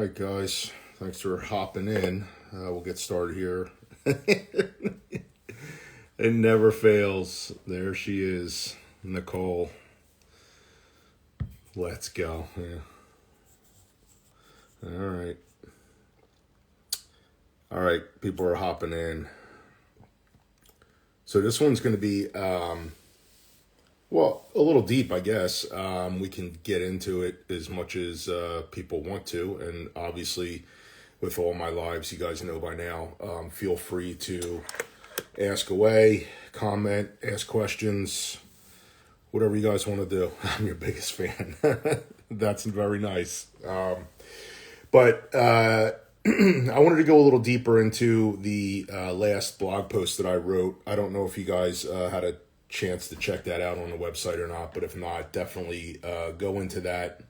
right, guys. Thanks for hopping in. We'll get started here. It never fails. There she is, Nicole. Let's go. Yeah. All right. All right. People are hopping in. So this one's going to be, well, a little deep, I guess. We can get into it as much as people want to. And obviously, with all my lives, you guys know by now, feel free to ask away, comment, ask questions, whatever you guys want to do. I'm your biggest fan. That's very nice. But I wanted to go a little deeper into the last blog post that I wrote. I don't know if you guys had a chance to check that out on the website or not, but if not, definitely go into that.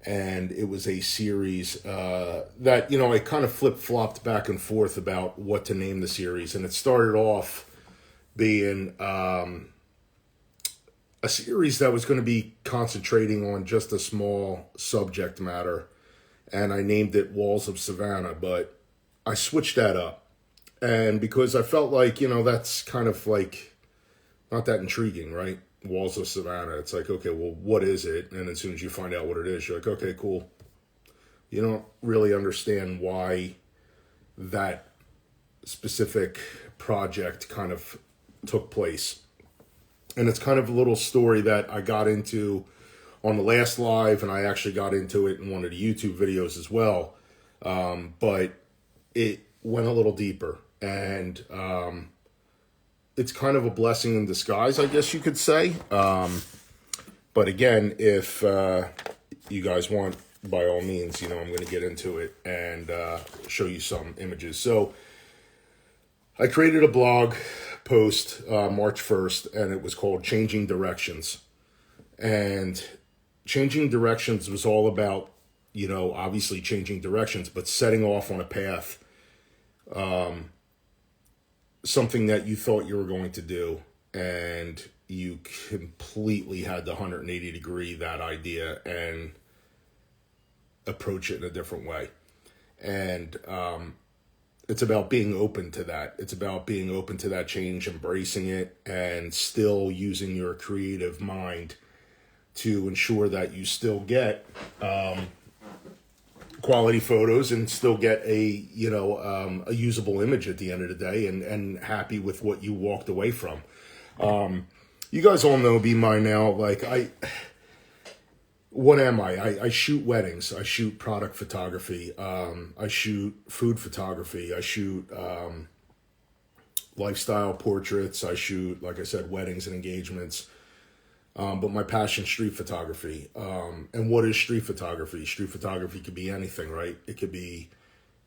And it was a series that, I kind of flip-flopped back and forth about what to name the series. And it started off being a series that was going to be concentrating on just a small subject matter. And I named it Walls of Savannah, but I switched that up. And because I felt like, that's kind of like not that intriguing, right? Walls of Savannah. It's like, okay, well, what is it? And as soon as you find out what it is, you're like, okay, cool. You don't really understand why that specific project kind of took place. And it's kind of a little story that I got into on the last live, and I actually got into it in one of the YouTube videos as well. But it went a little deeper, and it's kind of a blessing in disguise, I guess you could say. But again, if you guys want, by all means, I'm going to get into it and show you some images. So I created a blog post March 1st, and it was called Changing Directions. And Changing Directions was all about, obviously changing directions, but setting off on a path. Something that you thought you were going to do, and you completely had to 180 degree that idea and approach it in a different way. And it's about being open to that. It's about being open to that change, embracing it, and still using your creative mind to ensure that you still get quality photos and still get a usable image at the end of the day, and happy with what you walked away from. You guys all know me by now. Like what am I? I shoot weddings. I shoot product photography. I shoot food photography. I shoot lifestyle portraits. I shoot, like I said, weddings and engagements. But my passion, street photography. And what is street photography? Street photography could be anything, right? It could be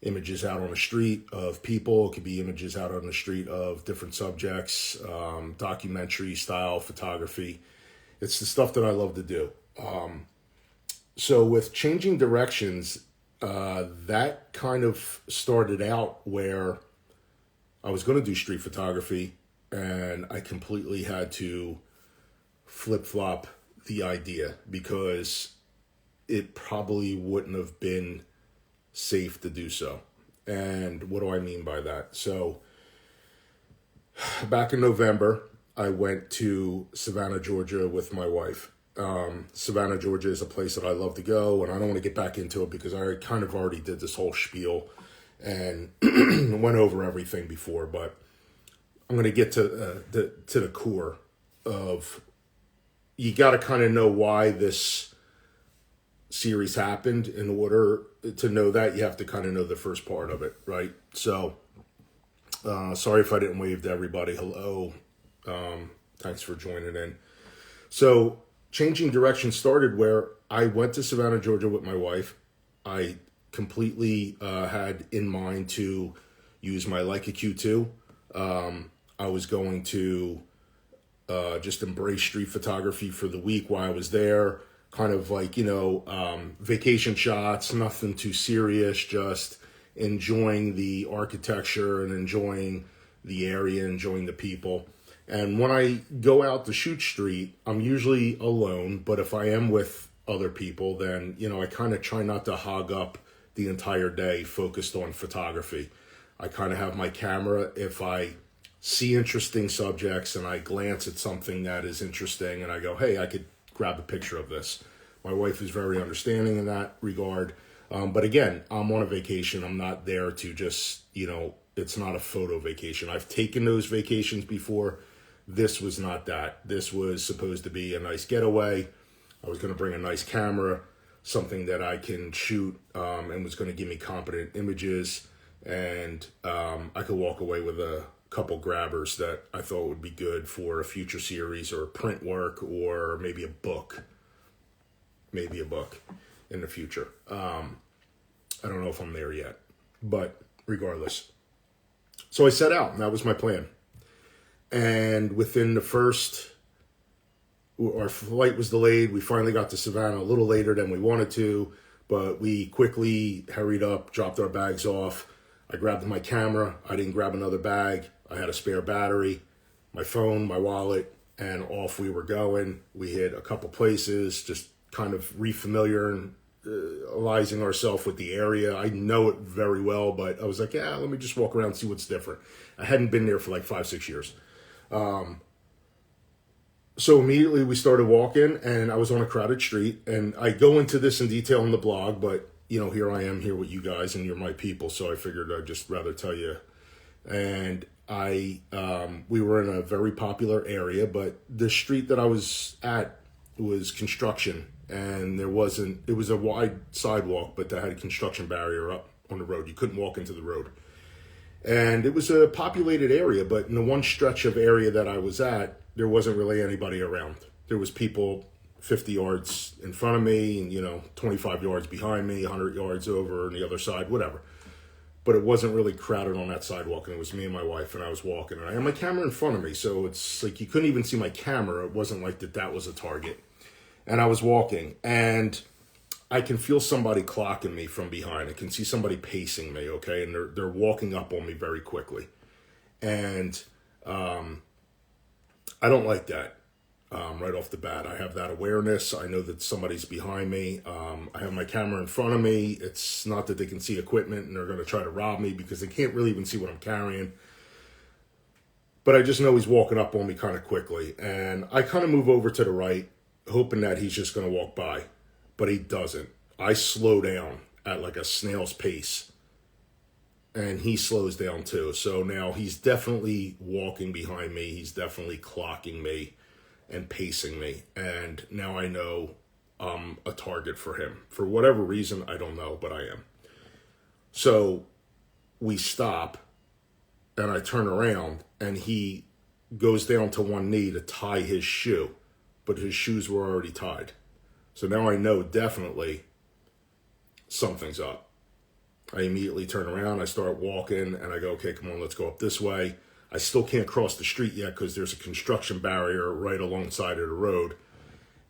images out on the street of people. It could be images out on the street of different subjects, documentary style photography. It's the stuff that I love to do. So with Changing Directions, that kind of started out where I was going to do street photography, and I completely had to flip-flop the idea because it probably wouldn't have been safe to do so. And what do I mean by that? So back in November, I went to Savannah, Georgia with my wife. Savannah, Georgia is a place that I love to go, and I don't want to get back into it because I kind of already did this whole spiel and went over everything before, but I'm going to get to the core of, you got to kind of know why this series happened. In order to know that, you have to kind of know the first part of it, right? So, sorry if I didn't wave to everybody. Hello. Thanks for joining in. So, Changing Direction started where I went to Savannah, Georgia with my wife. I completely had in mind to use my Leica Q2. I was going to just embrace street photography for the week while I was there. Kind of like, vacation shots, nothing too serious, just enjoying the architecture and enjoying the area, enjoying the people. And when I go out to shoot street, I'm usually alone, but if I am with other people, then, I kind of try not to hog up the entire day focused on photography. I kind of have my camera. If I see interesting subjects and I glance at something that is interesting and I go, hey, I could grab a picture of this. My wife is very understanding in that regard. But again, I'm on a vacation. I'm not there to just, it's not a photo vacation. I've taken those vacations before. This was not that. This was supposed to be a nice getaway. I was going to bring a nice camera, something that I can shoot, and was going to give me competent images. And I could walk away with a couple grabbers that I thought would be good for a future series or print work or maybe a book. Maybe a book in the future. I don't know if I'm there yet, but regardless. So I set out, and that was my plan. And within the first, our flight was delayed. We finally got to Savannah a little later than we wanted to, but we quickly hurried up, dropped our bags off. I grabbed my camera. I didn't grab another bag. I had a spare battery, my phone, my wallet, and off we were going. We hit a couple places, just kind of refamiliarizing ourselves with the area. I know it very well, but I was like, yeah, let me just walk around and see what's different. I hadn't been there for like 5-6 years. So immediately we started walking, and I was on a crowded street, and I go into this in detail in the blog, but here I am here with you guys, and you're my people, so I figured I'd just rather tell you. And we were in a very popular area, but the street that I was at was construction, and it was a wide sidewalk, but they had a construction barrier up on the road. You couldn't walk into the road. And it was a populated area, but in the one stretch of area that I was at, there wasn't really anybody around. There was people 50 yards in front of me and, 25 yards behind me, 100 yards over on the other side, whatever. But it wasn't really crowded on that sidewalk, and it was me and my wife, and I was walking. And I had my camera in front of me, so it's like you couldn't even see my camera. It wasn't like that was a target. And I was walking, and I can feel somebody clocking me from behind. I can see somebody pacing me, okay? And they're walking up on me very quickly. And I don't like that right off the bat. I have that awareness. I know that somebody's behind me. I have my camera in front of me. It's not that they can see equipment and they're going to try to rob me because they can't really even see what I'm carrying. But I just know he's walking up on me kind of quickly. And I kind of move over to the right, hoping that he's just going to walk by. But he doesn't. I slow down at like a snail's pace. And he slows down too. So now he's definitely walking behind me. He's definitely clocking me and pacing me. And now I know I'm a target for him. For whatever reason, I don't know, but I am. So we stop, and I turn around, and he goes down to one knee to tie his shoe. But his shoes were already tied. So now I know definitely something's up. I immediately turn around, I start walking, and I go, okay, come on, let's go up this way. I still can't cross the street yet because there's a construction barrier right alongside of the road.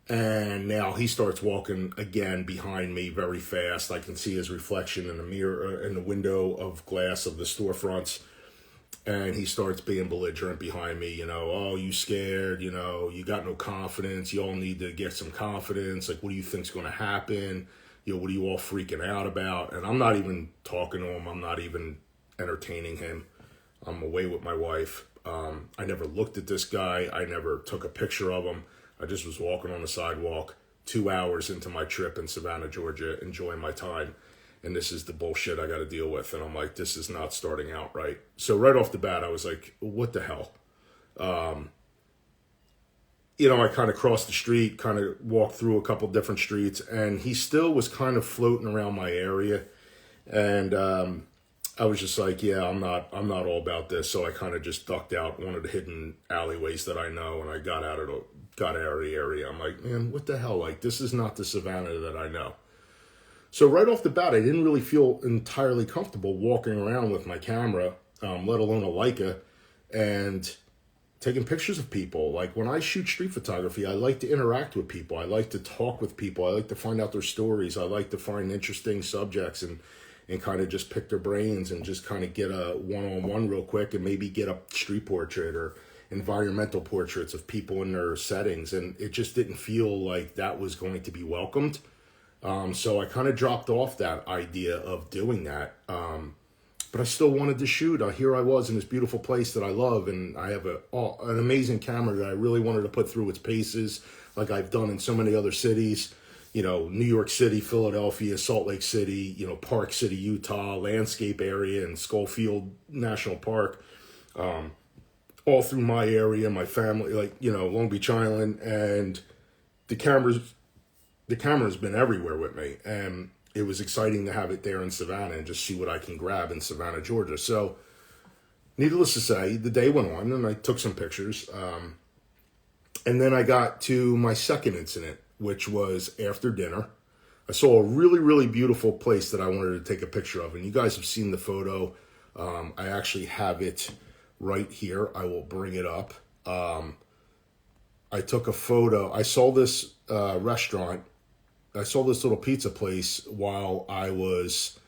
And now he starts walking again behind me very fast. I can see his reflection in the mirror, in the window of glass of the storefronts. And he starts being belligerent behind me, oh, you scared, you got no confidence. You all need to get some confidence. Like, what do you think's going to happen? What are you all freaking out about? And I'm not even talking to him. I'm not even entertaining him. I'm away with my wife. I never looked at this guy. I never took a picture of him. I just was walking on the sidewalk 2 hours into my trip in Savannah, Georgia, enjoying my time. And this is the bullshit I got to deal with. And I'm like, this is not starting out right. So right off the bat, I was like, what the hell? I kind of crossed the street, kind of walked through a couple different streets, and he still was kind of floating around my area. And I was just like, yeah, I'm not all about this. So I kind of just ducked out one of the hidden alleyways that I know, and I got out of the area. I'm like, man, what the hell? Like, this is not the Savannah that I know. So right off the bat, I didn't really feel entirely comfortable walking around with my camera, let alone a Leica, and taking pictures of people. Like, when I shoot street photography, I like to interact with people. I like to talk with people. I like to find out their stories. I like to find interesting subjects and kind of just pick their brains and just kind of get a one-on-one real quick and maybe get a street portrait or environmental portraits of people in their settings. And it just didn't feel like that was going to be welcomed. So I kind of dropped off that idea of doing that. But I still wanted to shoot. Here I was in this beautiful place that I love, and I have an amazing camera that I really wanted to put through its paces, like I've done in so many other cities. New York City, Philadelphia, Salt Lake City, Park City, Utah, landscape area, and Schofield National Park, all through my area, my family, Long Beach Island, and the camera's been everywhere with me, and it was exciting to have it there in Savannah and just see what I can grab in Savannah, Georgia. So, needless to say, the day went on, and I took some pictures, and then I got to my second incident, which was after dinner. I saw a really, really beautiful place that I wanted to take a picture of, and you guys have seen the photo. I actually have it right here. I will bring it up. I took a photo. I saw this restaurant. I saw this little pizza place while I was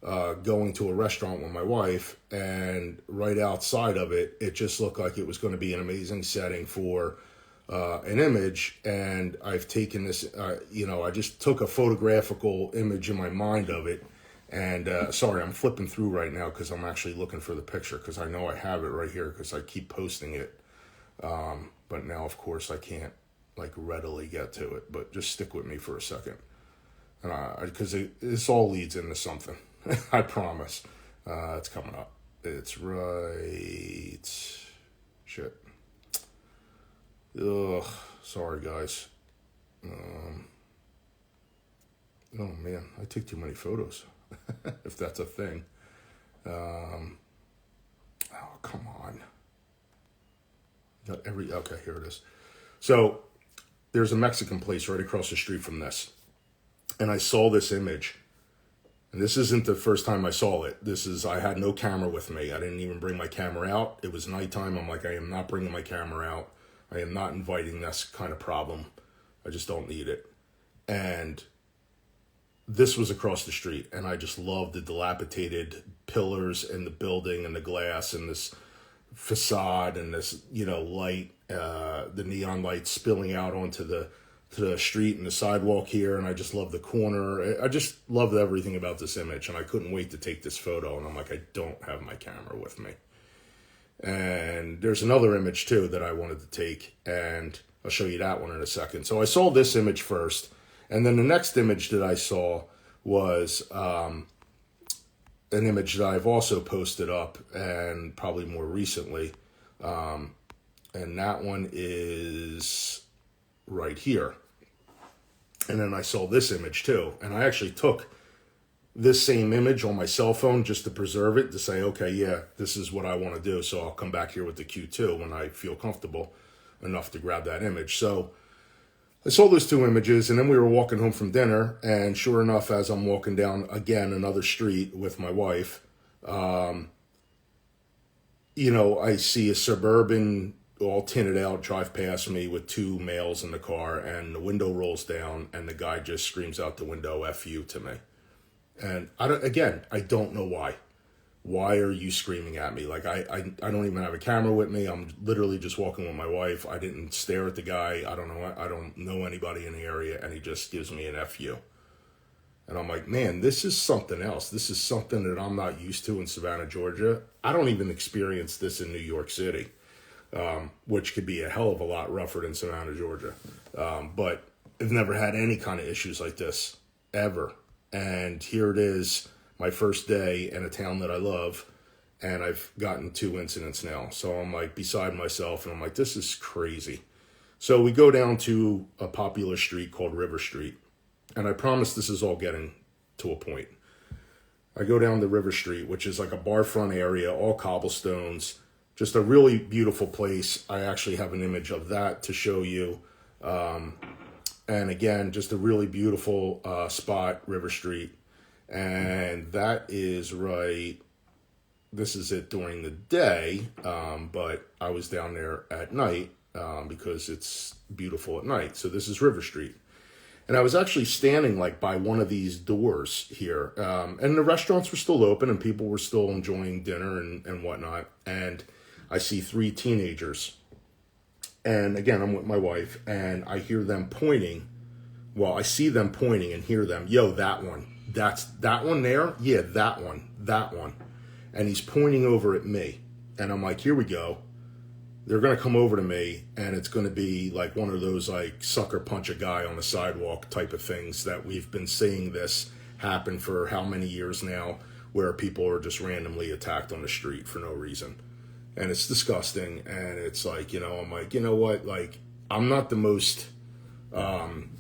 going to a restaurant with my wife, and right outside of it, it just looked like it was going to be an amazing setting for an image. And I've taken this, I just took a photographical image in my mind of it. And sorry, I'm flipping through right now because I'm actually looking for the picture, because I know I have it right here because I keep posting it. But now, of course, I can't readily get to it, but just stick with me for a second. Because this all leads into something. I promise. It's coming up. It's right. Shit. Ugh. Sorry, guys. Oh, man. I take too many photos. If that's a thing. Oh, come on. Okay, here it is. So, there's a Mexican place right across the street from this. And I saw this image. And this isn't the first time I saw it. I had no camera with me. I didn't even bring my camera out. It was nighttime. I'm like, I am not bringing my camera out. I am not inviting this kind of problem. I just don't need it. And this was across the street. And I just loved the dilapidated pillars and the building and the glass and this facade and this, light, the neon lights spilling out onto the street and the sidewalk here. And I just love the corner. I just loved everything about this image, and I couldn't wait to take this photo. And I'm like, I don't have my camera with me. And there's another image too that I wanted to take, and I'll show you that one in a second. So I saw this image first, and then the next image that I saw was an image that I've also posted up, and probably more recently, and that one is right here. And then I saw this image too, and I actually took this same image on my cell phone just to preserve it, to say, okay, yeah, this is what I want to do, so I'll come back here with the Q2 when I feel comfortable enough to grab that image. So I saw those two images, and then we were walking home from dinner, and sure enough, as I'm walking down again another street with my wife, I see a Suburban all tinted out drive past me with two males in the car, and the window rolls down, and the guy just screams out the window, "F you," to me. And I don't know why. Why are you screaming at me? Like, I don't even have a camera with me. I'm literally just walking with my wife. I didn't stare at the guy. I don't know anybody in the area, and he just gives me an F you. And I'm like, man, this is something else. This is something that I'm not used to in Savannah, Georgia. I don't even experience this in New York City, which could be a hell of a lot rougher than Savannah, Georgia. But I've never had any kind of issues like this, ever. And here it is, my first day in a town that I love, and I've gotten two incidents now. So I'm like beside myself, and I'm like, this is crazy. So we go down to a popular street called River Street, and I promise this is all getting to a point. I go down the River Street, which is like a bar front area, all cobblestones, just a really beautiful place. I actually have an image of that to show you. And again, just a really beautiful spot, River Street. And that is right, this is it during the day, but I was down there at night because it's beautiful at night. So this is River Street. And I was actually standing like by one of these doors here. And the restaurants were still open and people were still enjoying dinner and whatnot. And I see three teenagers. And again, I'm with my wife, and I hear them pointing Well, I see them pointing and hear them. Yo, that one. That's that one there? Yeah, that one. That one. And he's pointing over at me. And I'm like, here we go. They're going to come over to me, and it's going to be like one of those like sucker punch a guy on the sidewalk type of things that we've been seeing this happen for how many years now, where people are just randomly attacked on the street for no reason. And it's disgusting. And it's like, I'm like, you know what? Like, I'm not the most, I'm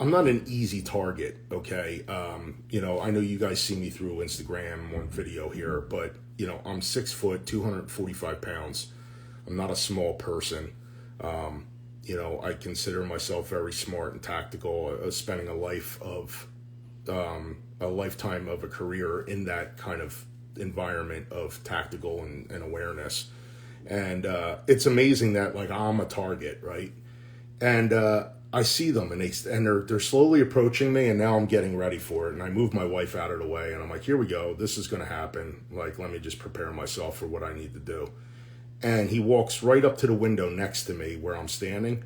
not an easy target, okay? I know you guys see me through Instagram one video here, but, I'm 6 foot, 245 pounds. I'm not a small person. I consider myself very smart and tactical, spending a lifetime of a career in that kind of environment of tactical and awareness. And it's amazing that like I'm a target, right? And I see them and they're slowly approaching me, and now I'm getting ready for it. And I move my wife out of the way, and I'm like, here we go. This is going to happen. Like, let me just prepare myself for what I need to do. And he walks right up to the window next to me where I'm standing,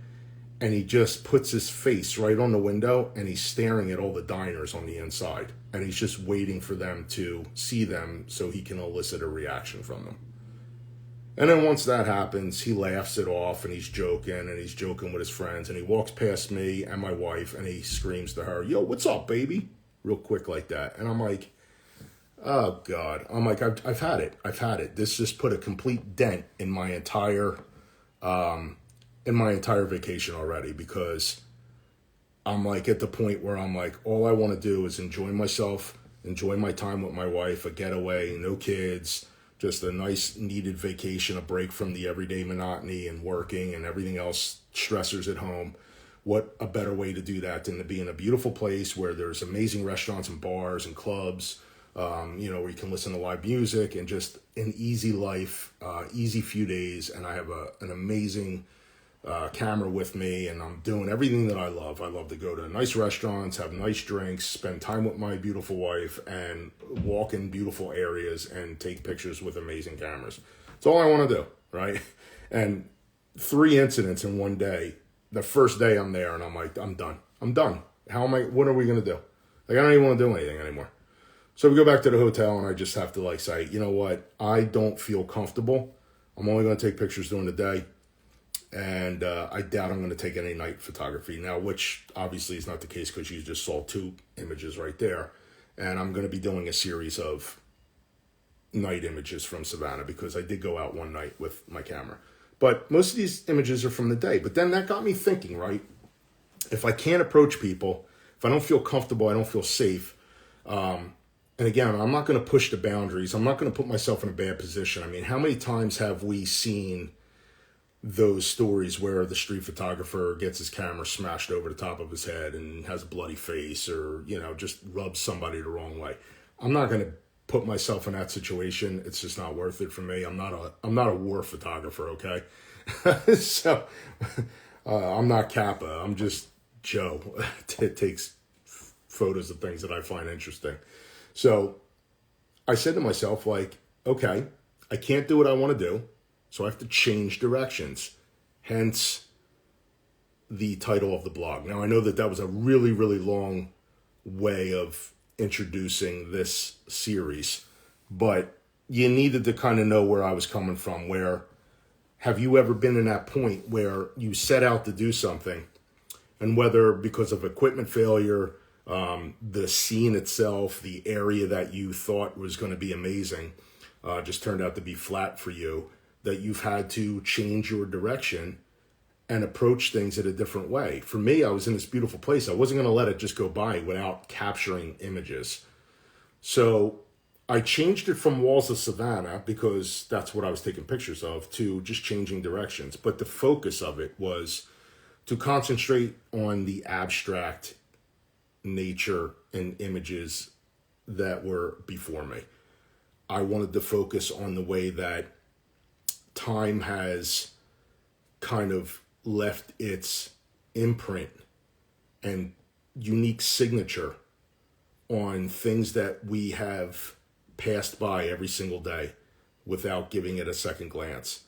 and he just puts his face right on the window, and he's staring at all the diners on the inside. And he's just waiting for them to see them so he can elicit a reaction from them. And then once that happens, he laughs it off, and he's joking with his friends, and he walks past me and my wife, and he screams to her, yo, what's up, baby? Real quick like that. And I'm like, oh God. I'm like, I've had it. This just put a complete dent in my entire vacation already, because I'm like at the point where I'm like, all I want to do is enjoy myself, enjoy my time with my wife, a getaway, no kids, just a nice needed vacation, a break from the everyday monotony and working and everything else, stressors at home. What a better way to do that than to be in a beautiful place where there's amazing restaurants and bars and clubs, where you can listen to live music, and just an easy life, easy few days. And I have an amazing camera with me, and I'm doing everything that I love. I love to go to nice restaurants, have nice drinks, spend time with my beautiful wife, and walk in beautiful areas and take pictures with amazing cameras. It's all I want to do, right? And 3 incidents in one day. The first day I'm there, and I'm like, I'm done. What are we going to do? Like, I don't even want to do anything anymore. So we go back to the hotel, and I just have to like say, you know what? I don't feel comfortable. I'm only going to take pictures during the day. And I doubt I'm going to take any night photography now, which obviously is not the case because you just saw 2 images right there. And I'm going to be doing a series of night images from Savannah, because I did go out one night with my camera. But most of these images are from the day. But then that got me thinking, right? If I can't approach people, if I don't feel comfortable, I don't feel safe. And again, I'm not going to push the boundaries. I'm not going to put myself in a bad position. I mean, how many times have we seen those stories where the street photographer gets his camera smashed over the top of his head and has a bloody face, or, just rubs somebody the wrong way? I'm not going to put myself in that situation. It's just not worth it for me. I'm not a war photographer. Okay. So, I'm not Kappa. I'm just Joe. It takes photos of things that I find interesting. So I said to myself, like, okay, I can't do what I want to do, so I have to change directions. Hence the title of the blog. Now, I know that was a really, really long way of introducing this series, but you needed to kind of know where I was coming from. Where have you ever been in that point where you set out to do something, and whether because of equipment failure, the scene itself, the area that you thought was going to be amazing, just turned out to be flat for you, that you've had to change your direction and approach things in a different way. For me, I was in this beautiful place. I wasn't going to let it just go by without capturing images. So I changed it from Walls of Savannah, because that's what I was taking pictures of, to just changing directions. But the focus of it was to concentrate on the abstract nature and images that were before me. I wanted to focus on the way that time has kind of left its imprint and unique signature on things that we have passed by every single day without giving it a second glance.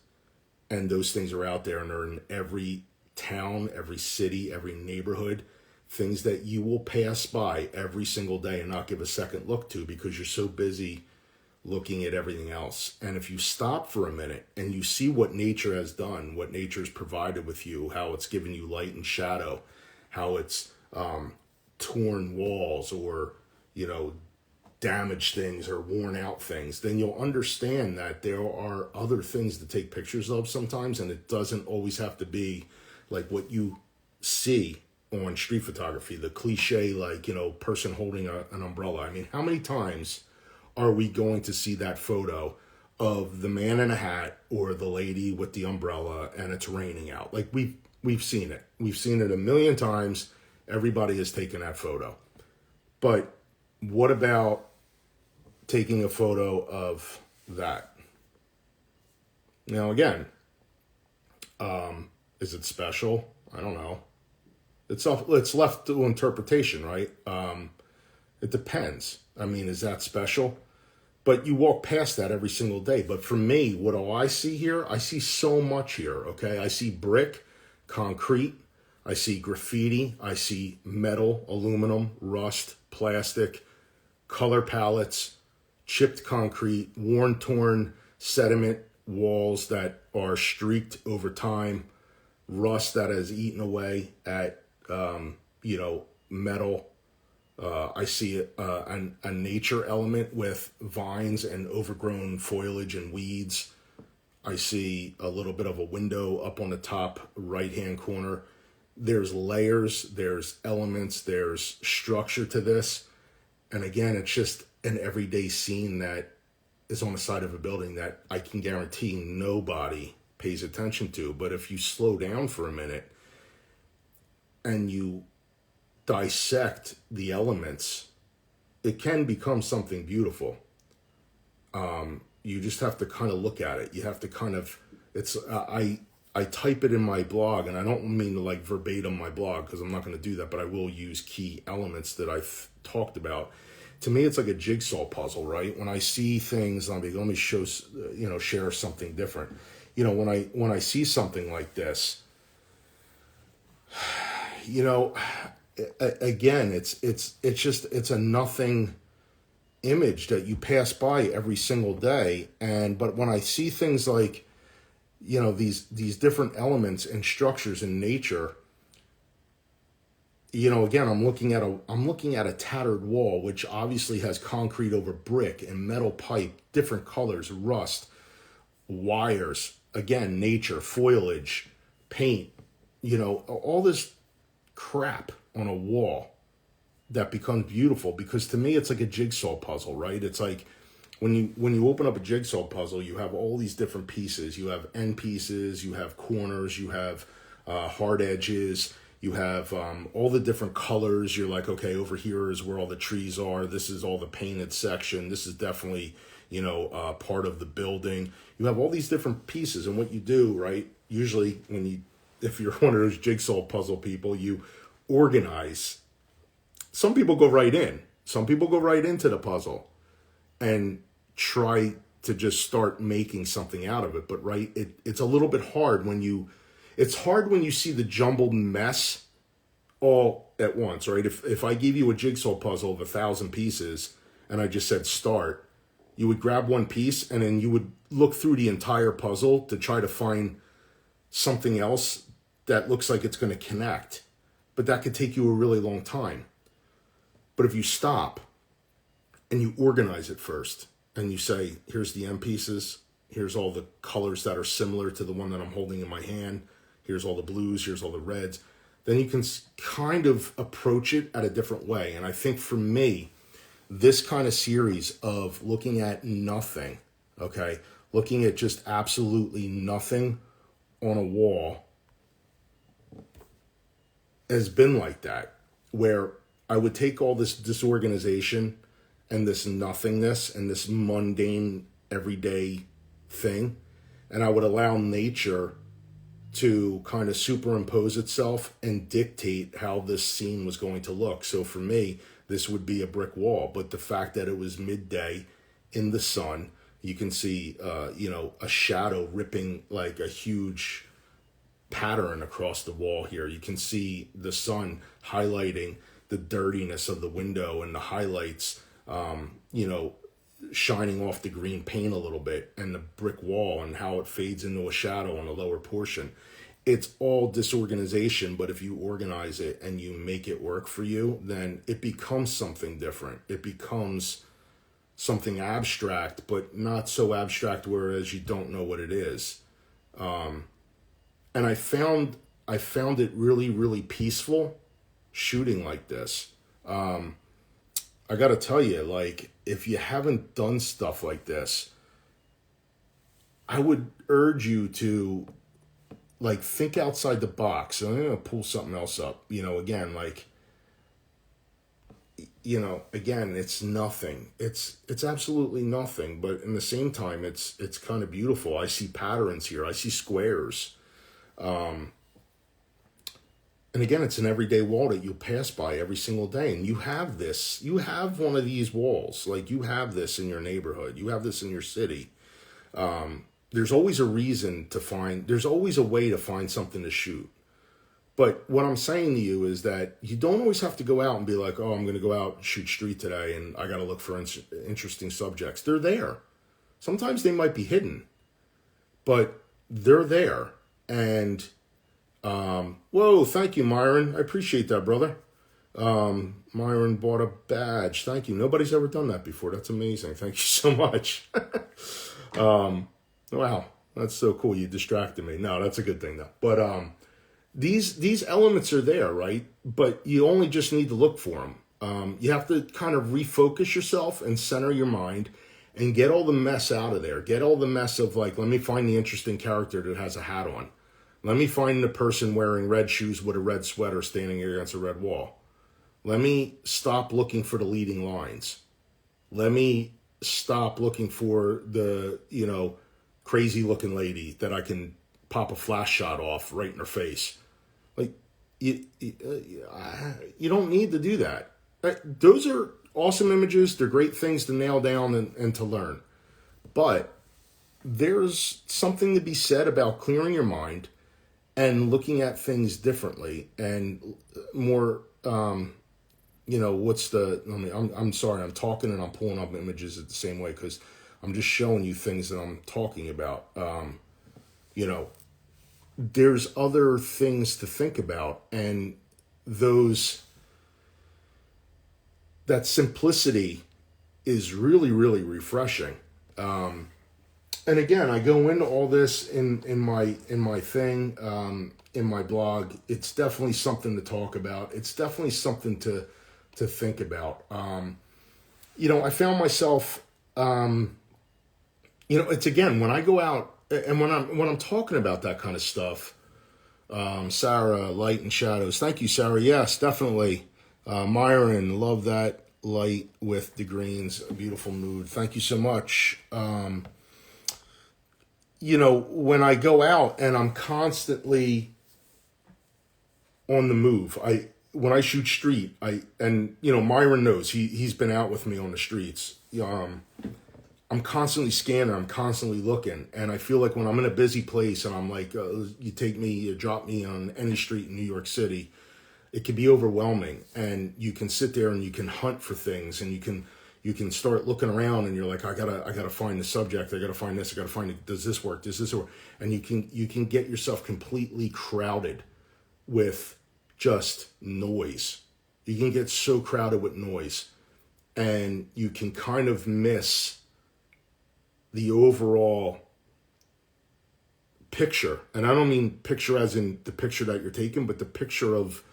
And those things are out there, and they're in every town, every city, every neighborhood. things that you will pass by every single day and not give a second look to because you're so busy looking at everything else. And if you stop for a minute and you see what nature has done, what nature's provided with you, how it's given you light and shadow, how it's torn walls or, damaged things or worn out things, then you'll understand that there are other things to take pictures of sometimes, and it doesn't always have to be like what you see on street photography, the cliche, person holding an umbrella. I mean, how many times are we going to see that photo of the man in a hat or the lady with the umbrella and it's raining out? Like we've seen it. We've seen it a million times. Everybody has taken that photo. But what about taking a photo of that? Now, again, is it special? I don't know. It's left to interpretation, right? It depends. I mean, is that special? But you walk past that every single day. But for me, what do I see here? I see so much here, okay? I see brick, concrete. I see graffiti. I see metal, aluminum, rust, plastic, color palettes, chipped concrete, worn, torn sediment walls that are streaked over time, rust that has eaten away at, metal. I see a nature element with vines and overgrown foliage and weeds. I see a little bit of a window up on the top right-hand corner. There's layers, there's elements, there's structure to this. And again, it's just an everyday scene that is on the side of a building that I can guarantee nobody pays attention to. But if you slow down for a minute and you dissect the elements, it can become something beautiful. You just have to kind of look at it. You have to kind of, I type it in my blog, and I don't mean to like verbatim my blog because I'm not going to do that, but I will use key elements that I've talked about. To me, it's like a jigsaw puzzle, right? When I see things, let me share something different. When I see something like this, again, it's a nothing image that you pass by every single day. But when I see things like, these different elements and structures in nature, again, I'm looking at a tattered wall, which obviously has concrete over brick and metal pipe, different colors, rust, wires, again, nature, foliage, paint, all this crap on a wall that becomes beautiful, because to me, it's like a jigsaw puzzle, right? It's like when you open up a jigsaw puzzle, you have all these different pieces. You have end pieces, you have corners, you have hard edges, you have all the different colors. You're like, okay, over here is where all the trees are. This is all the painted section. This is definitely, part of the building. You have all these different pieces, and what you do, right? Usually if you're one of those jigsaw puzzle people, you organize. Some people go right in. Some people go right into the puzzle and try to just start making something out of it. But it's a little bit hard it's hard when you see the jumbled mess all at once, right? If I give you a jigsaw puzzle of 1,000 pieces and I just said start, you would grab one piece and then you would look through the entire puzzle to try to find something else that looks like it's going to connect. But that could take you a really long time. But if you stop and you organize it first and you say, here's the end pieces, here's all the colors that are similar to the one that I'm holding in my hand, here's all the blues, here's all the reds, then you can kind of approach it at a different way. And I think for me, this kind of series of looking at nothing, okay, looking at just absolutely nothing on a wall has been like that, where I would take all this disorganization and this nothingness and this mundane everyday thing, and I would allow nature to kind of superimpose itself and dictate how this scene was going to look. So for me, this would be a brick wall, but the fact that it was midday in the sun, you can see, a shadow ripping like a huge pattern across the wall here. You can see the sun highlighting the dirtiness of the window and the highlights, you know, shining off the green paint a little bit, and the brick wall and how it fades into a shadow on the lower portion. It's all disorganization, but if you organize it and you make it work for you, then it becomes something different. It becomes something abstract, but not so abstract whereas you don't know what it is. And I found it really, really peaceful shooting like this. I got to tell you, like, if you haven't done stuff like this, I would urge you to, like, think outside the box. And I'm going to pull something else up. You know, again, like, you know, again, it's nothing. It's absolutely nothing. But in the same time, it's kind of beautiful. I see patterns here. I see squares. And again, it's an everyday wall that you pass by every single day. And you have this. You have one of these walls. Like, you have this in your neighborhood. You have this in your city. There's always a reason to find, there's always a way to find something to shoot. But what I'm saying to you is that you don't always have to go out and be like, oh, I'm going to go out and shoot street today and I got to look for interesting subjects. They're there. Sometimes they might be hidden, but they're there. And, whoa, thank you, Myron. I appreciate that, brother. Myron bought a badge. Thank you. Nobody's ever done that before. That's amazing. Thank you so much. Wow, that's so cool. You distracted me. No, that's a good thing though. But, these elements are there, right? But you only just need to look for them. You have to kind of refocus yourself and center your mind and get all the mess out of there. Get all the mess of, like, let me find the interesting character that has a hat on. Let me find the person wearing red shoes with a red sweater standing against a red wall. Let me stop looking for the leading lines. Let me stop looking for the, you know, crazy looking lady that I can pop a flash shot off right in her face. Like, you don't need to do that. Those are awesome images. They're great things to nail down and to learn. But there's something to be said about clearing your mind and looking at things differently and more, you know, I'm sorry, I'm talking and I'm pulling up images at the same way because I'm just showing you things that I'm talking about. You know, there's other things to think about, and that simplicity is really, really refreshing. And again, I go into all this in my thing, in my blog. It's definitely something to talk about. It's definitely something to think about. You know, I found myself, you know, it's, again, when I go out and when I'm talking about that kind of stuff, Sarah, light and shadows. Thank you, Sarah. Yes, definitely. Myron, love that light with the greens. A beautiful mood. Thank you so much. You know, when I go out and I'm constantly on the move, when I shoot street, and you know, Myron knows, he's been out with me on the streets. I'm constantly scanning, I'm constantly looking, and I feel like when I'm in a busy place and I'm like, you drop me on any street in New York City, it can be overwhelming, and you can sit there and you can hunt for things, and you can start looking around, and you're like, I gotta find the subject, I gotta find this, I gotta find it, does this work, and you can get yourself completely crowded with just noise. You can get so crowded with noise, and you can kind of miss the overall picture. And I don't mean picture as in the picture that you're taking, but the picture of,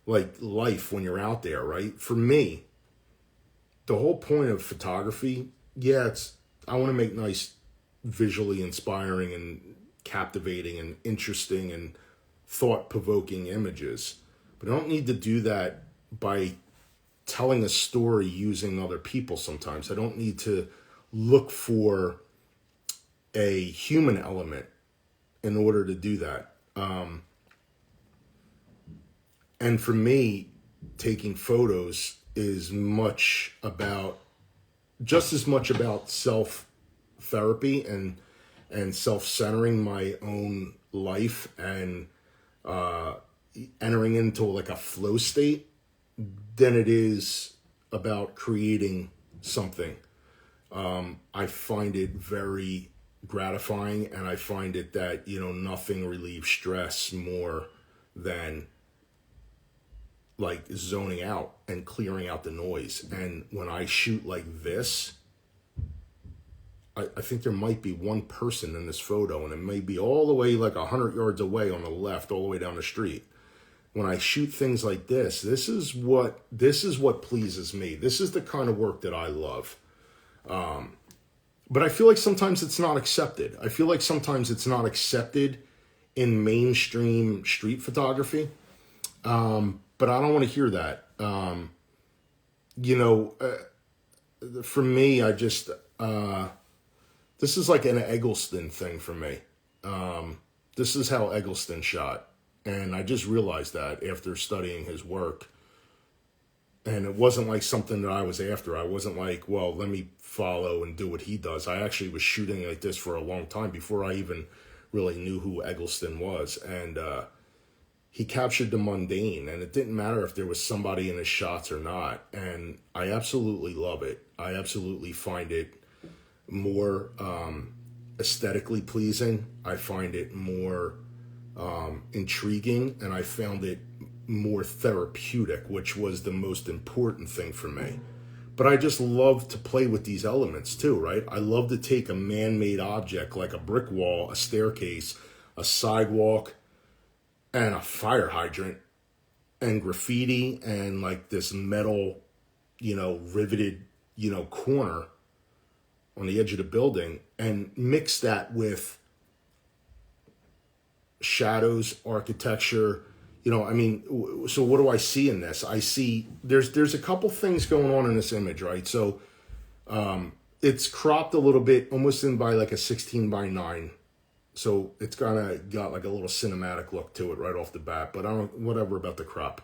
like, life when you're out there, right? For me, the whole point of photography, I want to make nice, visually inspiring and captivating and interesting and thought-provoking images. But I don't need to do that by telling a story using other people sometimes. I don't need to look for a human element in order to do that. And for me, taking photos is just as much about self-therapy and self-centering my own life and entering into like a flow state than it is about creating something. I find it very gratifying, and I find it that, nothing relieves stress more than like zoning out and clearing out the noise. And when I shoot like this, I think there might be one person in this photo, and it may be all the way like 100 yards away on the left, all the way down the street. When I shoot things like this is what pleases me. This is the kind of work that I love. But I feel like sometimes it's not accepted. I feel like sometimes it's not accepted in mainstream street photography. But I don't want to hear that. For me, I just, this is like an Eggleston thing for me. This is how Eggleston shot. And I just realized that after studying his work. And it wasn't like something that I was after. I wasn't like, well, let me follow and do what he does. I actually was shooting like this for a long time before I even really knew who Eggleston was. And he captured the mundane, and it didn't matter if there was somebody in his shots or not. And I absolutely love it. I absolutely find it more aesthetically pleasing. I find it more intriguing, and I found it more therapeutic, which was the most important thing for me. But I just love to play with these elements too, right? I love to take a man-made object like a brick wall, a staircase, a sidewalk, and a fire hydrant, and graffiti, and like this metal, riveted, corner on the edge of the building, and mix that with shadows, architecture. So what do I see in this? I see there's a couple things going on in this image, right? So it's cropped a little bit, almost in by like a 16:9. So it's got like a little cinematic look to it right off the bat, but whatever about the crop.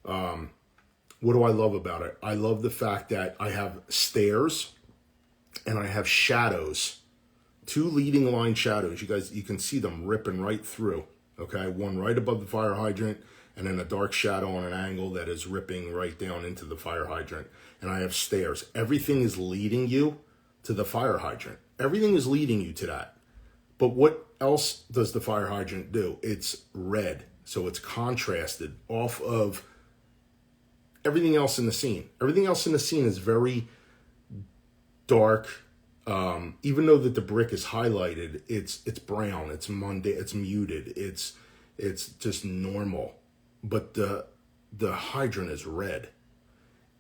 What do I love about it? I love the fact that I have stairs and I have shadows, two leading line shadows. You can see them ripping right through. Okay, one right above the fire hydrant, and then a dark shadow on an angle that is ripping right down into the fire hydrant. And I have stairs. Everything is leading you to the fire hydrant. Everything is leading you to that. But what else does the fire hydrant do? It's red, so it's contrasted off of everything else in the scene. Everything else in the scene is very dark. Even though that the brick is highlighted, it's brown, it's mundane, it's muted, it's just normal. But the hydrant is red,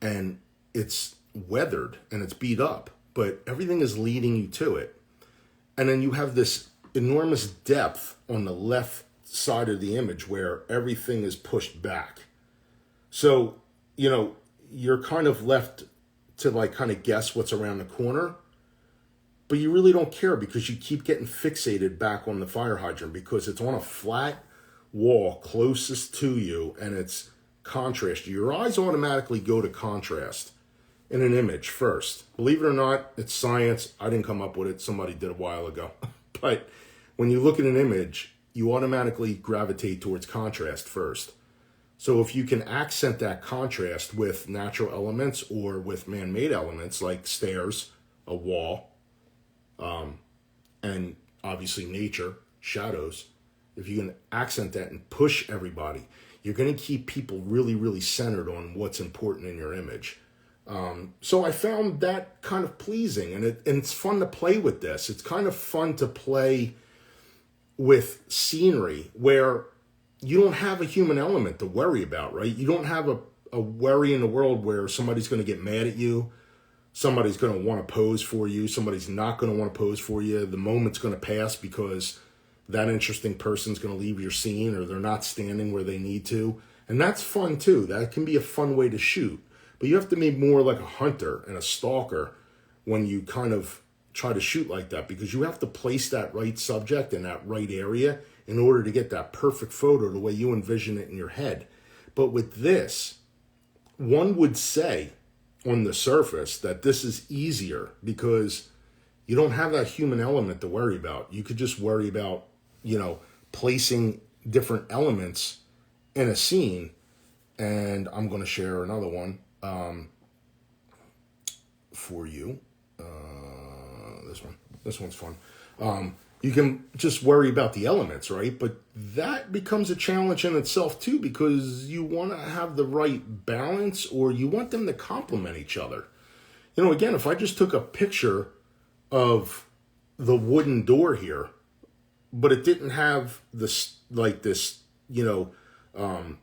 and it's weathered and it's beat up, but everything is leading you to it. And then you have this enormous depth on the left side of the image where everything is pushed back. So, you're kind of left to like kind of guess what's around the corner. But you really don't care because you keep getting fixated back on the fire hydrant because it's on a flat wall closest to you and it's contrast. Your eyes automatically go to contrast in an image first. Believe it or not, it's science. I didn't come up with it. Somebody did a while ago. But when you look at an image, you automatically gravitate towards contrast first. So if you can accent that contrast with natural elements or with man-made elements like stairs, a wall, and obviously nature, shadows, if you can accent that and push everybody, you're going to keep people really, really centered on what's important in your image. So I found that kind of pleasing, and it's fun to play with this. It's kind of fun to play with scenery where you don't have a human element to worry about, right? You don't have a worry in the world where somebody's going to get mad at you. Somebody's going to want to pose for you. Somebody's not going to want to pose for you. The moment's going to pass because that interesting person's going to leave your scene or they're not standing where they need to. And that's fun too. That can be a fun way to shoot. But you have to be more like a hunter and a stalker when you kind of try to shoot like that, because you have to place that right subject in that right area in order to get that perfect photo the way you envision it in your head. But with this, one would say on the surface that this is easier because you don't have that human element to worry about. You could just worry about, placing different elements in a scene. And I'm going to share another one for you. This one's fun. You can just worry about the elements, right? But that becomes a challenge in itself too, because you want to have the right balance, or you want them to complement each other. You know, again, if I just took a picture of the wooden door here, but it didn't have this, like this, you know,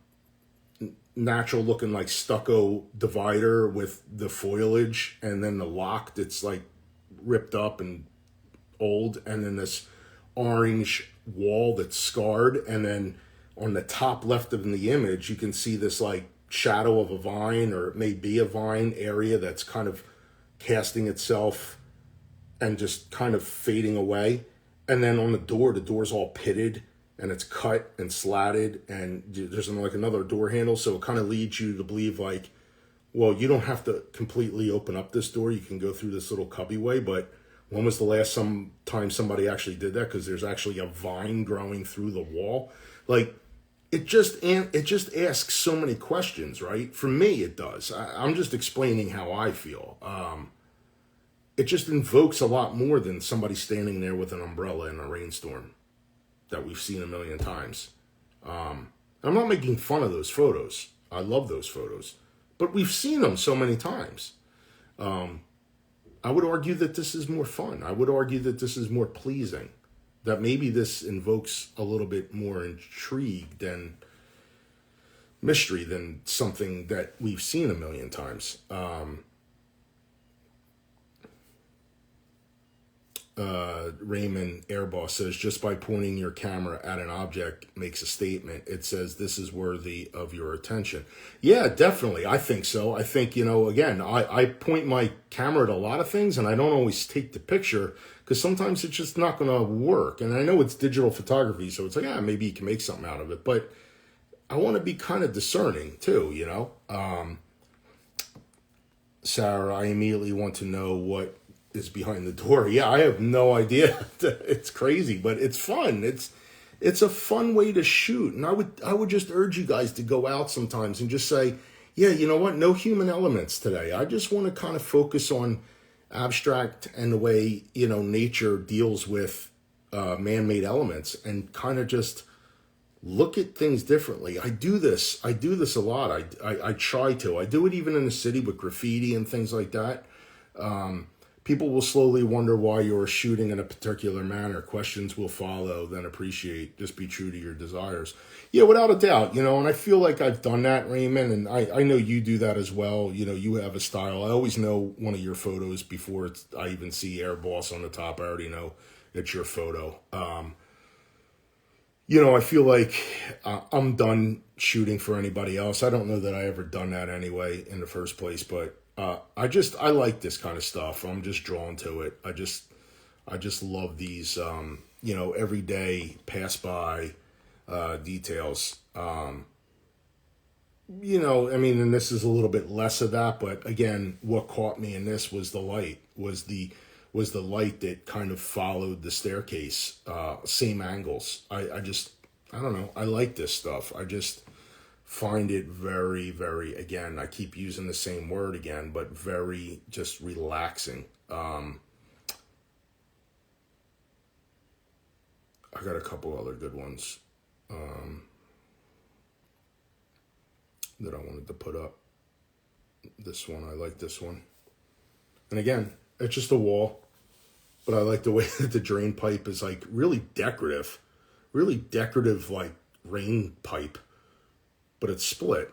natural looking like stucco divider with the foliage, and then the lock that's like ripped up and old, and then this orange wall that's scarred, and then on the top left of the image you can see this like shadow of a vine, or it may be a vine area that's kind of casting itself and just kind of fading away. And then on the door's all pitted and it's cut and slatted, and there's like another door handle, so it kind of leads you to believe like, well, you don't have to completely open up this door, you can go through this little cubby way. But when was the last time somebody actually did that? Because there's actually a vine growing through the wall. Like, it just asks so many questions, right? For me, it does. I'm just explaining how I feel. It just invokes a lot more than somebody standing there with an umbrella in a rainstorm that we've seen a million times. I'm not making fun of those photos. I love those photos. But we've seen them so many times. I would argue that this is more fun. I would argue that this is more pleasing. That maybe this invokes a little bit more intrigue than mystery than something that we've seen a million times. Raymond Airboss says, just by pointing your camera at an object makes a statement. It says this is worthy of your attention. Yeah, definitely. I think so. I think, you know, again, I point my camera at a lot of things, and I don't always take the picture because sometimes it's just not going to work. And I know it's digital photography, so it's like, maybe you can make something out of it. But I want to be kind of discerning too, you know. Sarah, I immediately want to know what is behind the door. Yeah, I have no idea. It's crazy, but it's fun. It's a fun way to shoot. And I would just urge you guys to go out sometimes and just say, yeah, you know what? No human elements today. I just want to kind of focus on abstract and the way, you know, nature deals with man-made elements, and kind of just look at things differently. I do this a lot. I try to. I do it even in the city with graffiti and things like that. People will slowly wonder why you're shooting in a particular manner. Questions will follow, then appreciate. Just be true to your desires. Yeah, without a doubt, you know, and I feel like I've done that, Raymond, and I know you do that as well. You know, you have a style. I always know one of your photos before I even see Air Boss on the top. I already know it's your photo. You know, I feel like I'm done shooting for anybody else. I don't know that I ever done that anyway in the first place, but I like this kind of stuff. I'm just drawn to it. I just love these, you know, everyday pass by details. You know, I mean, and this is a little bit less of that, but again, what caught me in this was the light, was the light that kind of followed the staircase, same angles. I don't know. I like this stuff. I just find it very, very, again, I keep using the same word again, but very just relaxing. I got a couple other good ones that I wanted to put up. This one, I like this one. And again, it's just a wall, but I like the way that the drain pipe is like really decorative, like rain pipe. But it's split.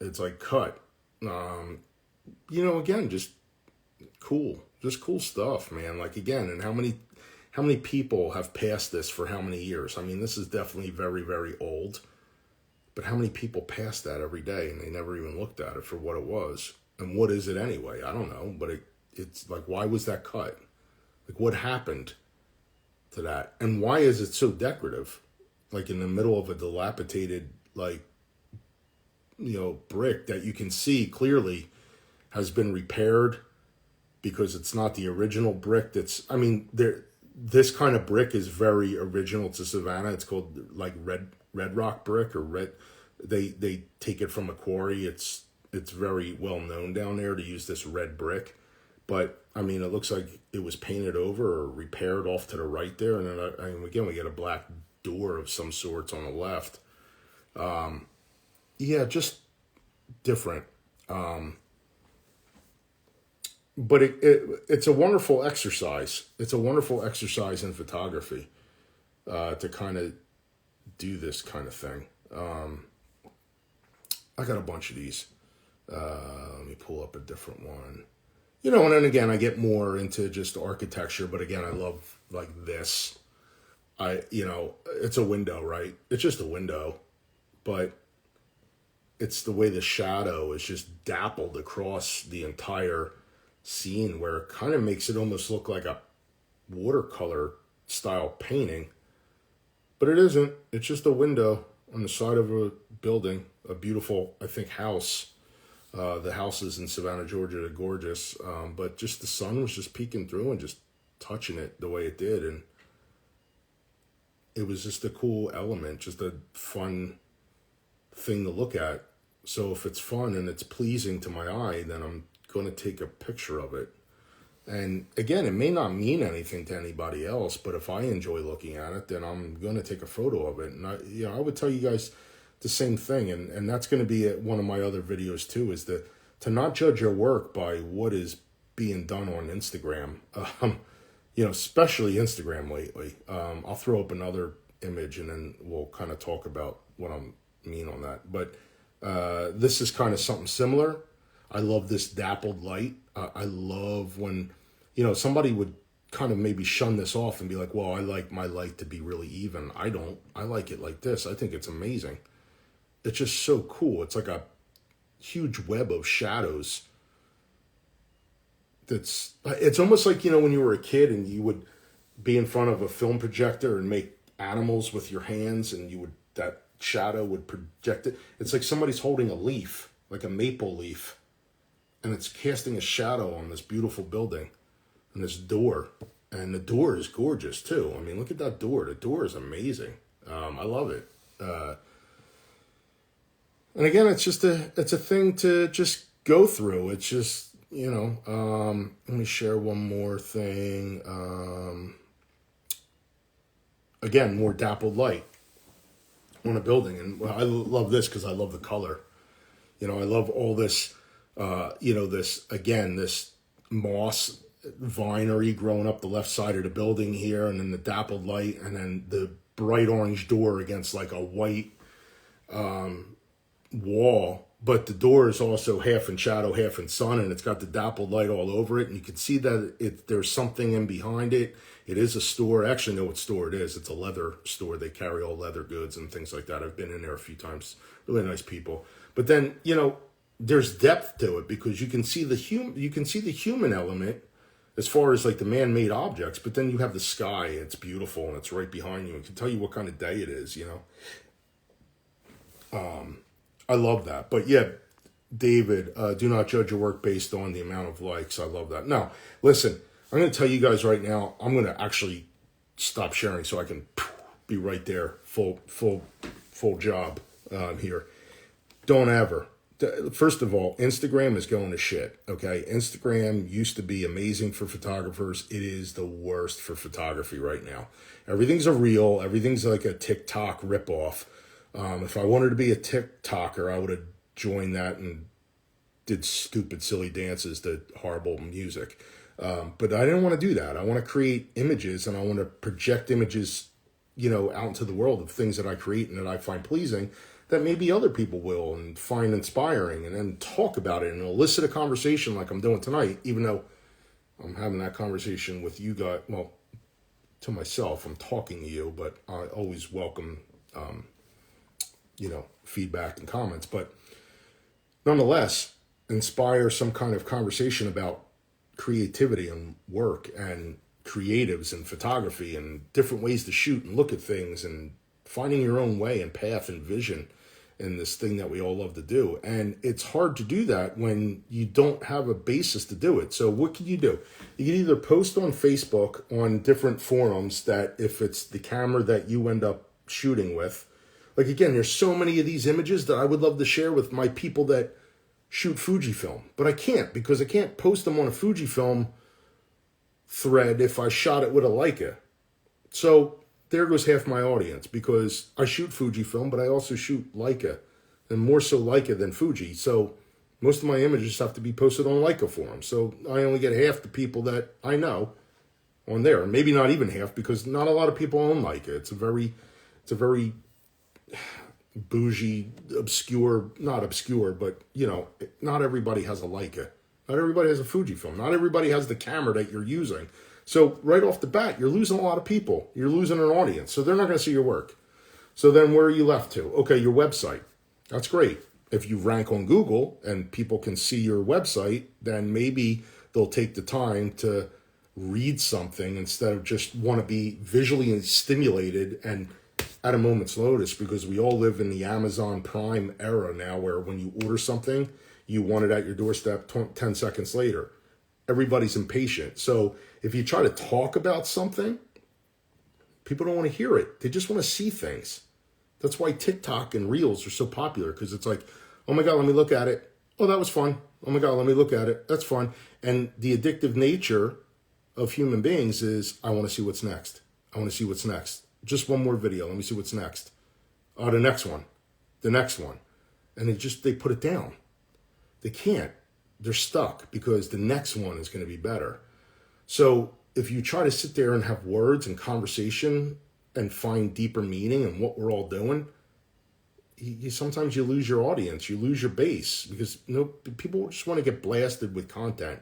It's like cut. You know, again, just cool stuff, man. Like, again, and how many people have passed this for how many years? I mean, this is definitely very, very old. But how many people pass that every day and they never even looked at it for what it was? And what is it anyway? I don't know. But it's like, why was that cut? Like, what happened to that? And why is it so decorative? Like in the middle of a dilapidated, like, you know, brick that you can see clearly has been repaired, because it's not the original brick that's, I mean, this kind of brick is very original to Savannah. It's called like red rock brick or red. They take it from a quarry. It's very well known down there to use this red brick. But I mean, it looks like it was painted over or repaired off to the right there, and then again we get a black door of some sorts on the left. Yeah, just different. But it's a wonderful exercise. It's a wonderful exercise in photography to kind of do this kind of thing. I got a bunch of these. Let me pull up a different one. You know, and then again, I get more into just architecture, but again, I love like this. It's a window, right? It's just a window, but it's the way the shadow is just dappled across the entire scene where it kind of makes it almost look like a watercolor style painting, but it isn't. It's just a window on the side of a building, a beautiful, I think, house. The houses in Savannah, Georgia are gorgeous, but just the sun was just peeking through and just touching it the way it did, and it was just a cool element, just a fun thing to look at. So if it's fun and it's pleasing to my eye, then I'm going to take a picture of it. And again, it may not mean anything to anybody else, but if I enjoy looking at it, then I'm going to take a photo of it. And I would tell you guys the same thing, and that's going to be one of my other videos too, is to not judge your work by what is being done on Instagram. Especially Instagram lately. I'll throw up another image and then we'll kind of talk about what I mean on that. But this is kind of something similar. I love this dappled light. I love when, somebody would kind of maybe shun this off and be like, well, I like my light to be really even. I don't. I like it like this. I think it's amazing. It's just so cool. It's like a huge web of shadows. It's almost like, when you were a kid and you would be in front of a film projector and make animals with your hands, and that shadow would project it. It's like somebody's holding a leaf, like a maple leaf, and it's casting a shadow on this beautiful building and this door. And the door is gorgeous too. I mean, look at that door. The door is amazing. I love it. And again, it's a thing to just go through. It's just, let me share one more thing. Again, more dappled light on a building. And I love this because I love the color. I love all this, this moss vinery growing up the left side of the building here, and then the dappled light, and then the bright orange door against like a white wall, but the door is also half in shadow, half in sun, and it's got the dappled light all over it, and you can see that there's something in behind it. It is a store. I actually know what store it is. It's a leather store. They carry all leather goods and things like that. I've been in there a few times. Really nice people. But then, there's depth to it because you can see the human element as far as like the man-made objects, but then you have the sky. It's beautiful and it's right behind you. It can tell you what kind of day it is, I love that. But yeah, David, do not judge your work based on the amount of likes. I love that. Now, listen, I'm going to tell you guys right now, I'm going to actually stop sharing so I can be right there, full job here. Don't ever. First of all, Instagram is going to shit, okay? Instagram used to be amazing for photographers. It is the worst for photography right now. Everything's a reel. Everything's like a TikTok ripoff. If I wanted to be a TikToker, I would have joined that and did stupid, silly dances to horrible music. But I didn't want to do that. I want to create images, and I want to project images, out into the world of things that I create and that I find pleasing, that maybe other people will and find inspiring, and then talk about it and elicit a conversation like I'm doing tonight, even though I'm having that conversation with you guys. Well, to myself, I'm talking to you, but I always welcome feedback and comments, but nonetheless, inspire some kind of conversation about creativity and work and creatives and photography and different ways to shoot and look at things and finding your own way and path and vision in this thing that we all love to do. And it's hard to do that when you don't have a basis to do it. So what can you do? You can either post on Facebook on different forums that if it's the camera that you end up shooting with, like again, there's so many of these images that I would love to share with my people that shoot Fujifilm, but I can't because I can't post them on a Fujifilm thread if I shot it with a Leica. So there goes half my audience because I shoot Fujifilm, but I also shoot Leica, and more so Leica than Fuji. So most of my images have to be posted on Leica forums. So I only get half the people that I know on there. Maybe not even half because not a lot of people own Leica. It's a very bougie, obscure, not obscure, but not everybody has a Leica. Not everybody has a Fujifilm. Not everybody has the camera that you're using. So right off the bat, you're losing a lot of people. You're losing an audience. So they're not going to see your work. So then where are you left to? Okay, your website. That's great. If you rank on Google and people can see your website, then maybe they'll take the time to read something instead of just want to be visually stimulated and at a moment's notice, because we all live in the Amazon Prime era now where when you order something, you want it at your doorstep 10 seconds later. Everybody's impatient. So if you try to talk about something, people don't want to hear it. They just want to see things. That's why TikTok and Reels are so popular, because it's like, oh my God, let me look at it. Oh, that was fun. Oh my God, let me look at it. That's fun. And the addictive nature of human beings is, I want to see what's next. I want to see what's next. Just one more video. Let me see what's next. Oh, the next one. The next one. And they put it down. They can't. They're stuck because the next one is going to be better. So if you try to sit there and have words and conversation and find deeper meaning in what we're all doing, sometimes you lose your audience, you lose your base, because people just want to get blasted with content.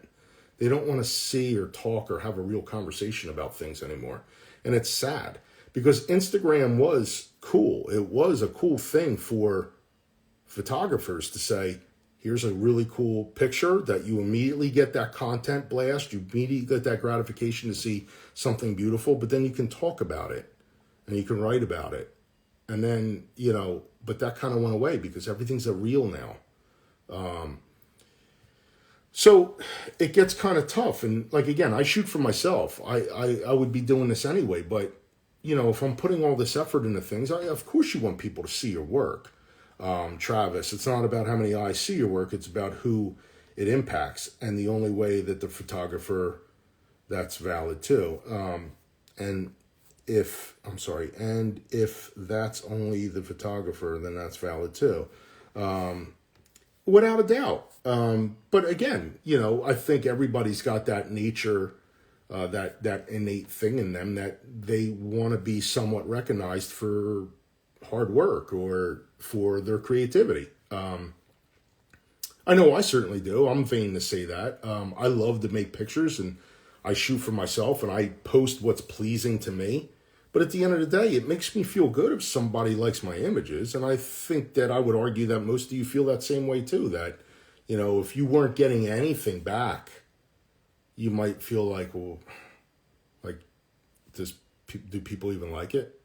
They don't want to see or talk or have a real conversation about things anymore. And it's sad because Instagram was cool. It was a cool thing for photographers to say, here's a really cool picture that you immediately get that content blast. You immediately get that gratification to see something beautiful, but then you can talk about it and you can write about it. And then, but that kind of went away because everything's a reel now. So it gets kind of tough. And like, again, I shoot for myself. I would be doing this anyway, but if I'm putting all this effort into things, of course you want people to see your work. Travis, it's not about how many eyes see your work, it's about who it impacts. And the only way that the photographer, that's valid too. And if that's only the photographer, then that's valid too. Without a doubt. But again, I think everybody's got that nature, that innate thing in them that they want to be somewhat recognized for hard work or for their creativity. I know I certainly do. I'm vain to say that. I love to make pictures and I shoot for myself and I post what's pleasing to me. But at the end of the day, it makes me feel good if somebody likes my images. And I think that I would argue that most of you feel that same way too, that, if you weren't getting anything back, you might feel like, well, like, do people even like it?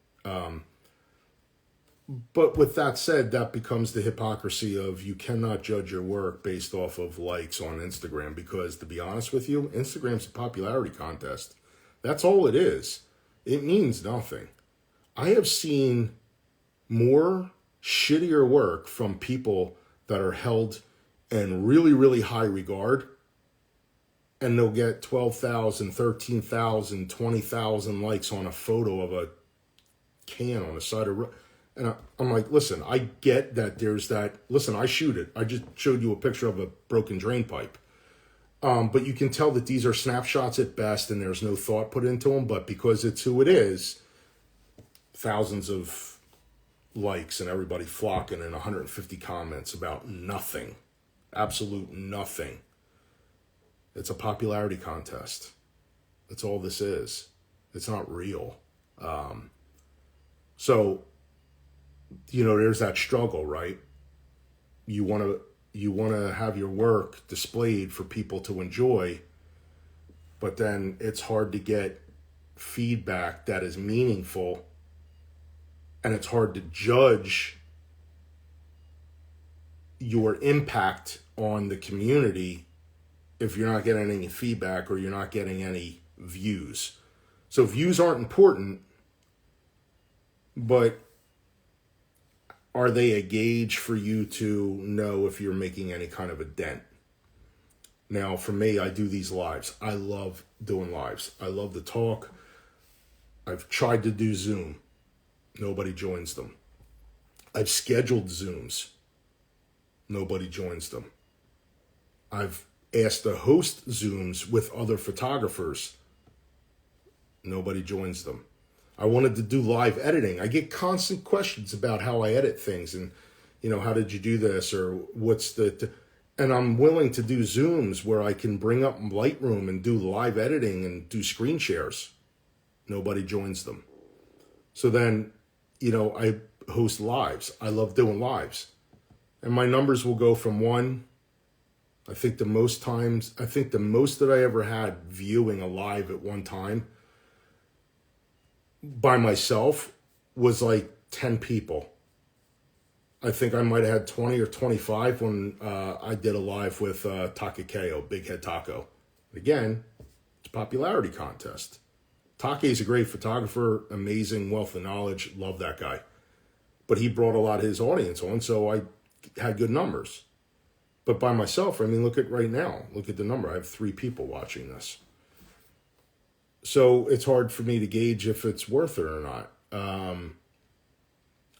But with that said, that becomes the hypocrisy of you cannot judge your work based off of likes on Instagram, because to be honest with you, Instagram's a popularity contest. That's all it is. It means nothing. I have seen more shittier work from people that are held in really, really high regard, and they'll get 12,000, 13,000, 20,000 likes on a photo of a can on the side of... And I'm like, listen, I get that there's that. Listen, I shoot it. I just showed you a picture of a broken drain pipe. But you can tell that these are snapshots at best and there's no thought put into them. But because it's who it is, thousands of likes and everybody flocking and 150 comments about nothing. Absolute nothing. It's a popularity contest. That's all this is. It's not real. So... there's that struggle, right? You want to have your work displayed for people to enjoy, but then it's hard to get feedback that is meaningful, and it's hard to judge your impact on the community if you're not getting any feedback or you're not getting any views. So views aren't important, but are they a gauge for you to know if you're making any kind of a dent? Now, for me, I do these lives. I love doing lives. I love to talk. I've tried to do Zoom. Nobody joins them. I've scheduled Zooms. Nobody joins them. I've asked to host Zooms with other photographers. Nobody joins them. I wanted to do live editing. I get constant questions about how I edit things and, how did you do this or what's and I'm willing to do Zooms where I can bring up Lightroom and do live editing and do screen shares. Nobody joins them. So then, I host lives. I love doing lives. And my numbers will go from one. I think the most that I ever had viewing a live at one time by myself was like 10 people. I think I might have had 20 or 25 when I did a live with Takakeo, Big Head Taco. Again, it's a popularity contest. Take is a great photographer, amazing wealth of knowledge, love that guy. But he brought a lot of his audience on, so I had good numbers. But by myself, look at right now. Look at the number. I have 3 people watching this. So it's hard for me to gauge if it's worth it or not.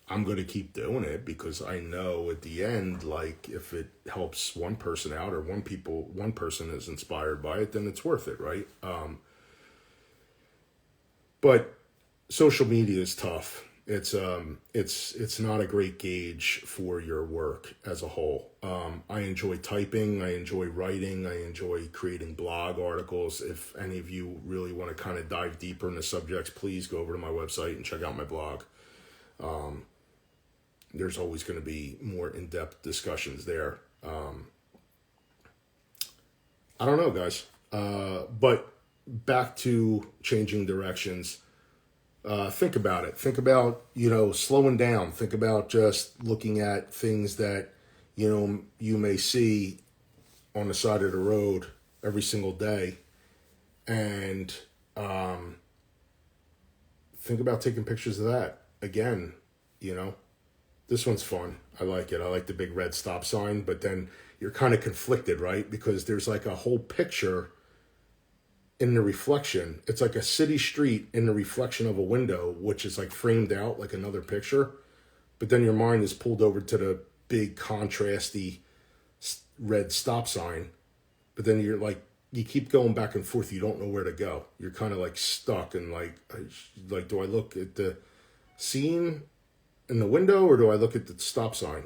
I'm going to keep doing it because I know at the end, like if it helps one person out or one person is inspired by it, then it's worth it, right? But social media is tough. It's not a great gauge for your work as a whole. I enjoy typing. I enjoy writing. I enjoy creating blog articles. If any of you really want to kind of dive deeper into subjects, please go over to my website and check out my blog. There's always going to be more in-depth discussions there. I don't know, guys. But back to changing directions. Think about it. Think about, slowing down. Think about just looking at things that, you may see on the side of the road every single day. And think about taking pictures of that. Again, this one's fun. I like it. I like the big red stop sign, but then you're kind of conflicted, right? Because there's like a whole picture in the reflection. It's like a city street in the reflection of a window, which is like framed out like another picture. But then your mind is pulled over to the big contrasty red stop sign. But then you're like, you keep going back and forth. You don't know where to go. You're kind of like stuck and like, do I look at the scene in the window or do I look at the stop sign?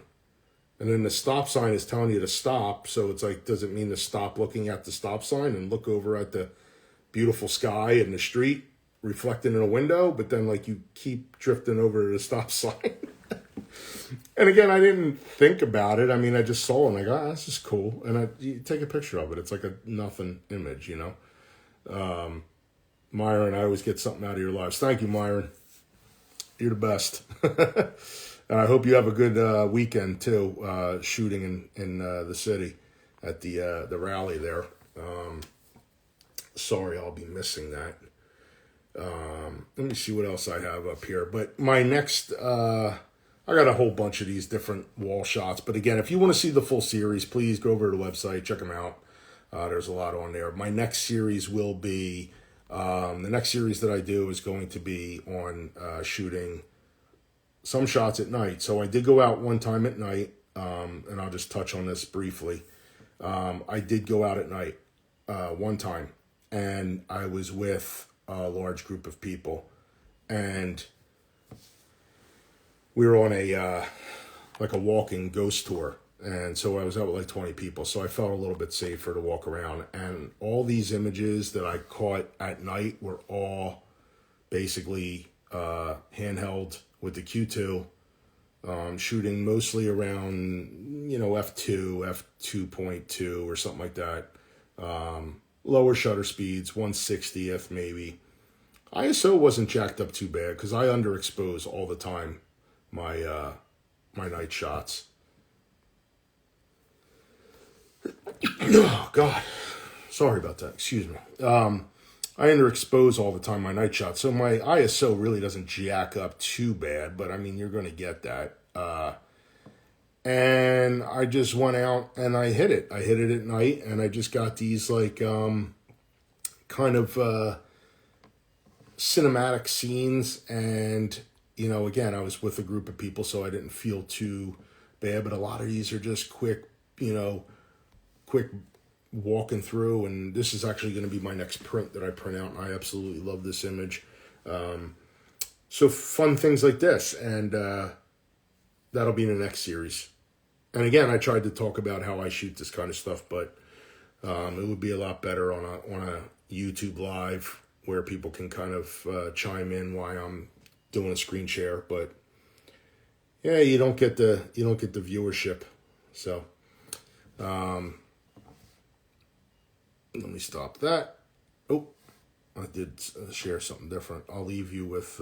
And then the stop sign is telling you to stop. So it's like, does it mean to stop looking at the stop sign and look over at the beautiful sky and the street reflecting in a window? But then like you keep drifting over to the stop sign. And again, I didn't think about it. I just saw it and I go, this is cool. And you take a picture of it. It's like a nothing image, Myron, I always get something out of your lives. Thank you, Myron. You're the best. And I hope you have a good weekend too, shooting in the city at the rally there. Sorry, I'll be missing that. Let me see what else I have up here. But my next, I got a whole bunch of these different wall shots. But again, if you want to see the full series, please go over to the website, check them out. There's a lot on there. My next series will be, the next series that I do is going to be on shooting some shots at night. So I did go out one time at night, and I'll just touch on this briefly. I did go out at night one time, and I was with a large group of people, and we were on a like a walking ghost tour. And so I was out with like 20 people. So I felt a little bit safer to walk around. And all these images that I caught at night were all basically handheld with the Q2, shooting mostly around, f2, f2.2 or something like that. Lower shutter speeds, 1/60th maybe. ISO wasn't jacked up too bad because I underexpose all the time my my night shots. Oh, God. Sorry about that. Excuse me. I underexpose all the time my night shot, so my ISO really doesn't jack up too bad, but I mean, you're going to get that. And I just went out and I hit it. I hit it at night, and I just got these like kind of cinematic scenes. And again, I was with a group of people, so I didn't feel too bad. But a lot of these are just quick, quick walking through. And this is actually going to be my next print that I print out, and I absolutely love this image. So fun things like this, and that'll be in the next series. And again, I tried to talk about how I shoot this kind of stuff, but it would be a lot better on a YouTube live where people can kind of chime in while I'm doing a screen share. But yeah, you don't get the viewership. So let me stop that. Oh, I did share something different. I'll leave you with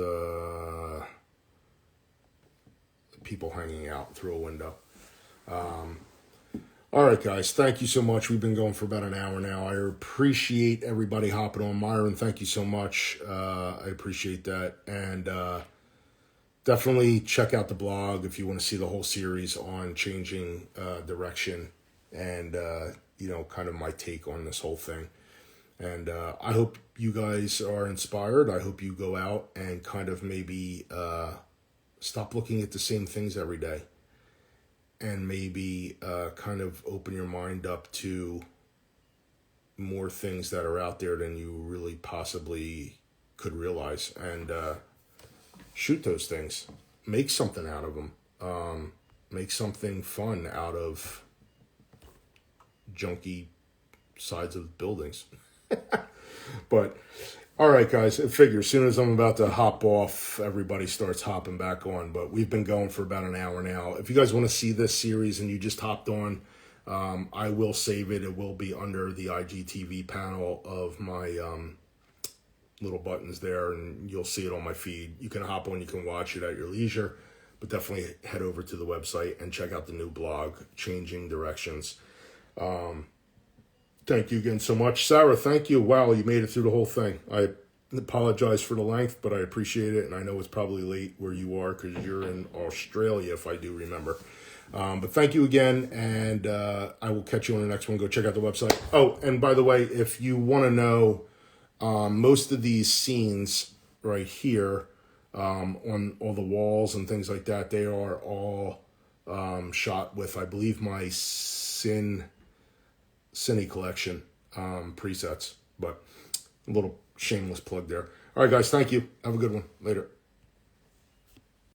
people hanging out through a window. All right, guys, thank you so much. We've been going for about an hour now. I appreciate everybody hopping on. Myron, thank you so much. I appreciate that. And definitely check out the blog if you want to see the whole series on changing direction and, kind of my take on this whole thing. And I hope you guys are inspired. I hope you go out and kind of maybe stop looking at the same things every day. And maybe kind of open your mind up to more things that are out there than you really possibly could realize. And shoot those things. Make something out of them. Make something fun out of junky sides of buildings. But all right, guys, I figure as soon as I'm about to hop off, everybody starts hopping back on. But we've been going for about an hour now. If you guys want to see this series and you just hopped on, I will save it. It will be under the IGTV panel of my little buttons there, and you'll see it on my feed. You can hop on, you can watch it at your leisure, but definitely head over to the website and check out the new blog, Changing Directions. Thank you again so much. Sarah, thank you. Wow, you made it through the whole thing. I apologize for the length, but I appreciate it. And I know it's probably late where you are because you're in Australia, if I do remember. But thank you again, and I will catch you on the next one. Go check out the website. Oh, and by the way, if you want to know, most of these scenes right here on all the walls and things like that, they are all shot with, I believe, my Cine Collection presets. But a little shameless plug there. All right, guys, thank you. Have a good one. Later.